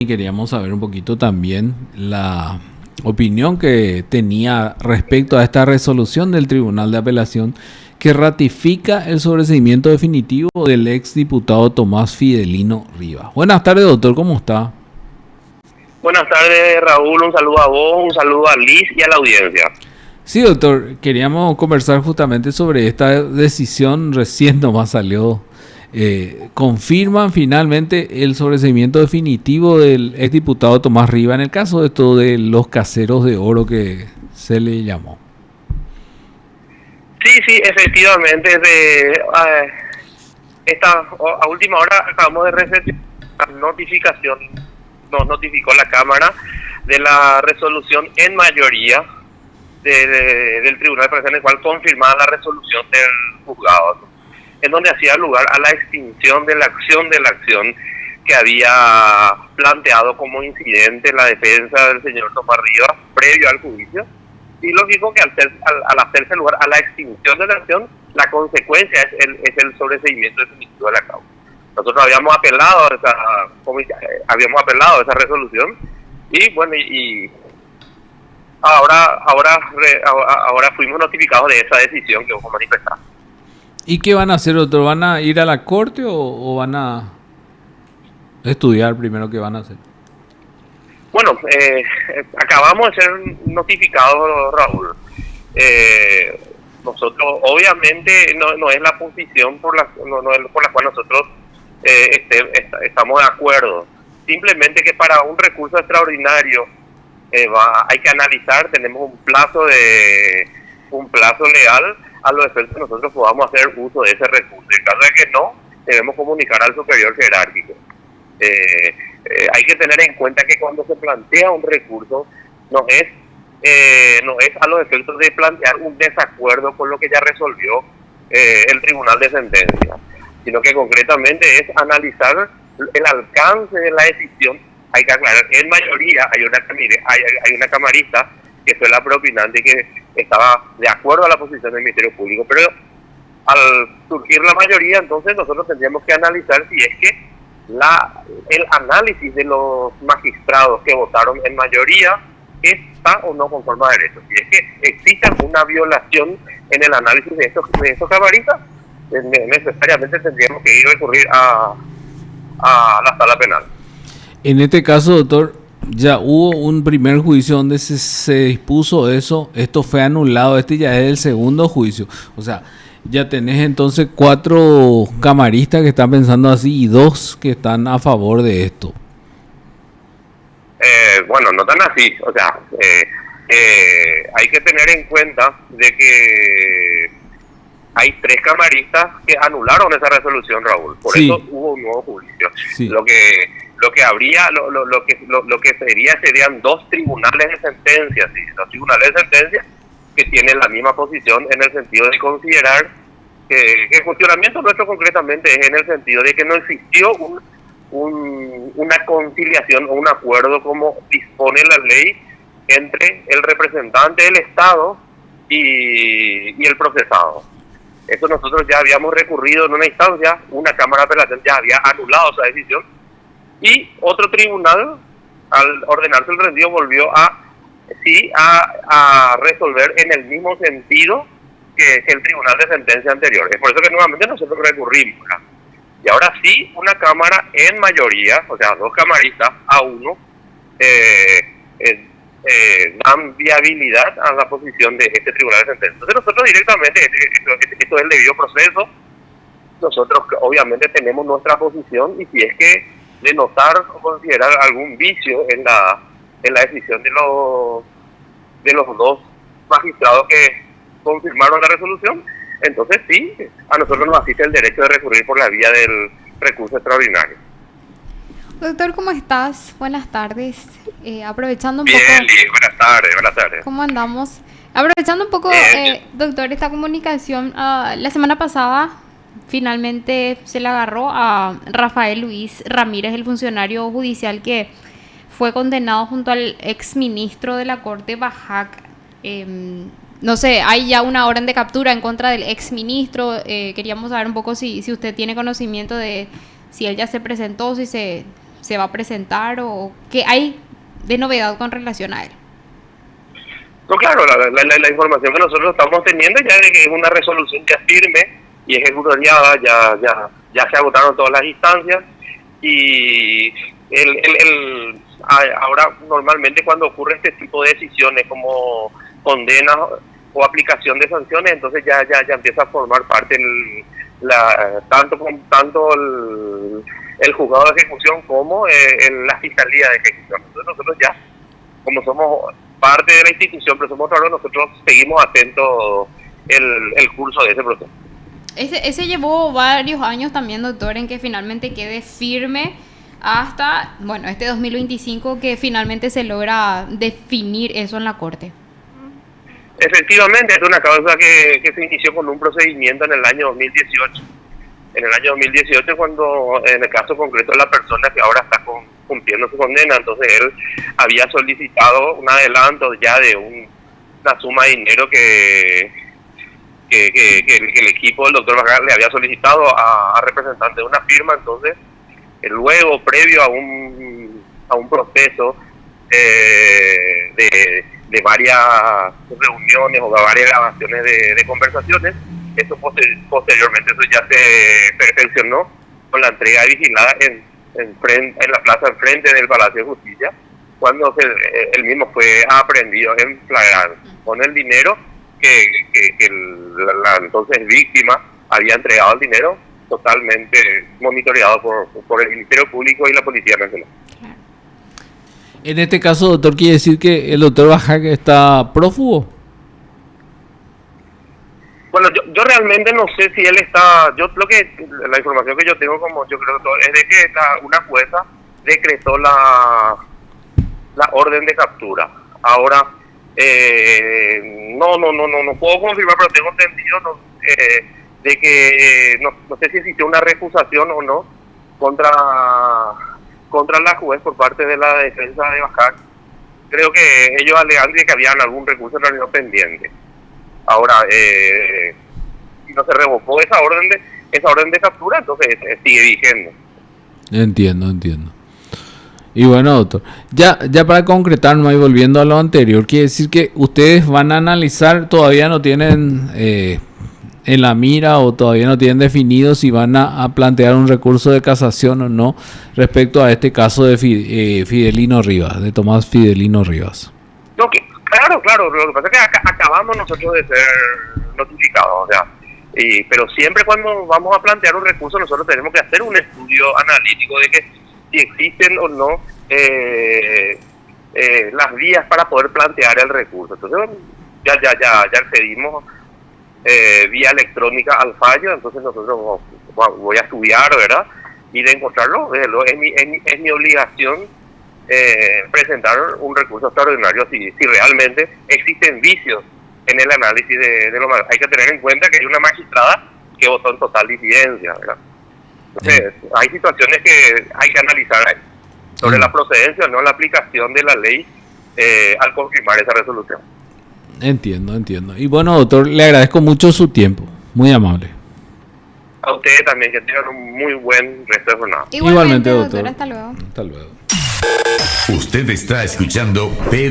Y queríamos saber un poquito también la opinión que tenía respecto a esta resolución del Tribunal de Apelación que ratifica el sobreseimiento definitivo del ex diputado Tomás Fidelino Rivas. Buenas tardes, doctor, ¿cómo está? Buenas tardes, Raúl. Un saludo a vos, un saludo a Liz y a la audiencia. Sí, doctor, queríamos conversar justamente sobre esta decisión, recién nomás salió. Confirman finalmente el sobreseimiento definitivo del exdiputado Tomás Rivas en el caso de esto de los caseros de oro que se le llamó. Sí, efectivamente. A última hora acabamos de recibir la notificación, nos notificó la Cámara de la resolución en mayoría del Tribunal de Apelación, en el cual confirmaba la resolución del juzgado, en donde hacía lugar a la extinción de la acción que había planteado como incidente la defensa del señor Tomás Rivas previo al juicio. Y lógico que al hacerse lugar a la extinción de la acción, la consecuencia es el sobreseimiento definitivo de la causa. Nosotros habíamos apelado a esa resolución y bueno, ahora fuimos notificados de esa decisión que vos manifestaste. ¿Y qué van a hacer, doctor? ¿Van a ir a la corte o van a estudiar primero qué van a hacer? Bueno, acabamos de ser notificados, Raúl. Nosotros, obviamente, no es la posición por la cual nosotros estamos de acuerdo. Simplemente que para un recurso extraordinario hay que analizar, tenemos un plazo legal a los efectos que nosotros podamos hacer uso de ese recurso. En caso de que no, debemos comunicar al superior jerárquico. Hay que tener en cuenta que cuando se plantea un recurso no es a los efectos de plantear un desacuerdo con lo que ya resolvió el tribunal de sentencia, sino que concretamente es analizar el alcance de la decisión. Hay que aclarar, en mayoría hay una camarista que fue la propinante que estaba de acuerdo a la posición del Ministerio Público, pero al surgir la mayoría, entonces nosotros tendríamos que analizar si es que el análisis de los magistrados que votaron en mayoría está o no conforme a derecho. Si es que existe una violación en el análisis de estos camaristas, necesariamente tendríamos que ir a recurrir a la sala penal. En este caso, doctor, ya hubo un primer juicio donde se dispuso eso, esto fue anulado, este ya es el segundo juicio. O sea, ya tenés entonces 4 camaristas que están pensando así y 2 que están a favor de esto. Bueno, no tan así. O sea, hay que tener en cuenta de que hay 3 camaristas que anularon esa resolución, Raúl. Por Sí. eso hubo un nuevo juicio. Sí. Lo que serían 2 tribunales de sentencia, ¿sí? 2 tribunales de sentencia que tienen la misma posición en el sentido de considerar que el funcionamiento nuestro concretamente es en el sentido de que no existió una conciliación o un acuerdo como dispone la ley entre el representante del Estado y el procesado. Eso nosotros ya habíamos recurrido en una instancia, una Cámara de Apelación ya había anulado esa decisión y otro tribunal, al ordenarse el rendido, volvió a resolver en el mismo sentido que el tribunal de sentencia anterior. Es por eso que nuevamente nosotros recurrimos, ¿verdad? Y ahora sí, una Cámara en mayoría, o sea, 2 camaristas a 1, dan viabilidad a la posición de este tribunal de sentencia. Entonces nosotros directamente, esto es el debido proceso, nosotros obviamente tenemos nuestra posición y si es que de notar o considerar algún vicio en la decisión de los 2 magistrados que confirmaron la resolución, entonces sí, a nosotros nos asiste el derecho de recurrir por la vía del recurso extraordinario. Doctor, ¿cómo estás? Buenas tardes. Aprovechando un Bien, poco... buenas tardes. ¿Cómo andamos? Aprovechando un poco, doctor, esta comunicación, la semana pasada finalmente se le agarró a Rafael Luis Ramírez, el funcionario judicial que fue condenado junto al exministro de la Corte Bajac. No sé, hay ya una orden de captura en contra del exministro. Queríamos saber un poco si usted tiene conocimiento de si él ya se presentó, si se va a presentar o qué hay de novedad con relación a él? No, claro, la información que nosotros estamos teniendo ya de que es una resolución ya firme y ejecutoriada, ya se agotaron todas las instancias y ahora normalmente cuando ocurre este tipo de decisiones como condenas o aplicación de sanciones, entonces ya empieza a formar parte tanto el juzgado de ejecución como la fiscalía de ejecución. Entonces nosotros ya, como somos parte de la institución, pero somos raros, nosotros seguimos atentos el curso de ese proceso. Ese llevó varios años también, doctor, en que finalmente quede firme hasta, bueno, este 2025 que finalmente se logra definir eso en la Corte. Efectivamente, es una causa que se inició con un procedimiento en el año 2018. En el año 2018 cuando, en el caso concreto de la persona que ahora está cumpliendo su condena, entonces él había solicitado un adelanto ya de una suma de dinero que el equipo del doctor Bajar le había solicitado a representante de una firma. Entonces luego, previo a un proceso de varias reuniones o de varias grabaciones de conversaciones, eso posteriormente eso ya se perfeccionó con la entrega de vigilada en la plaza enfrente del Palacio de Justicia, cuando él mismo fue aprehendido en flagrancia con el dinero que la entonces víctima había entregado el dinero, totalmente monitoreado por el Ministerio Público y la Policía Nacional. En este caso, doctor, ¿quiere decir que el doctor Bajak está prófugo? Bueno, yo realmente no sé si él está, la información que yo tengo, como yo creo que es de que una jueza decretó la orden de captura. Ahora, no puedo confirmar, pero tengo entendido de que no sé si existió una recusación o no contra la juez por parte de la defensa de Bajak. Creo que ellos alegan que habían algún recurso en realidad pendiente. Ahora, si no se revocó esa orden de captura, entonces sigue vigente. Entiendo. Y bueno, doctor, ya para concretar, y volviendo a lo anterior, quiere decir que ustedes van a analizar, todavía no tienen en la mira o todavía no tienen definido si van a plantear un recurso de casación o no respecto a este caso de Fidelino Rivas, de Tomás Fidelino Rivas. No, claro, lo que pasa es que acabamos nosotros de ser notificados, o sea, pero siempre cuando vamos a plantear un recurso nosotros tenemos que hacer un estudio analítico de que si existen o no las vías para poder plantear el recurso. Entonces ya accedimos vía electrónica al fallo, entonces nosotros voy a estudiar, ¿verdad? Y de encontrarlo, es mi obligación presentar un recurso extraordinario si realmente existen vicios en el análisis de lo malo. Hay que tener en cuenta que hay una magistrada que votó en total disidencia, ¿verdad? Entonces, hay situaciones que hay que analizar ahí, sobre la procedencia o no la aplicación de la ley al confirmar esa resolución. Entiendo. Y bueno, doctor, le agradezco mucho su tiempo, muy amable. A ustedes también, que tengan un muy buen resto de jornada. Igualmente, doctor. Hasta luego. Hasta luego. Usted está escuchando Pedro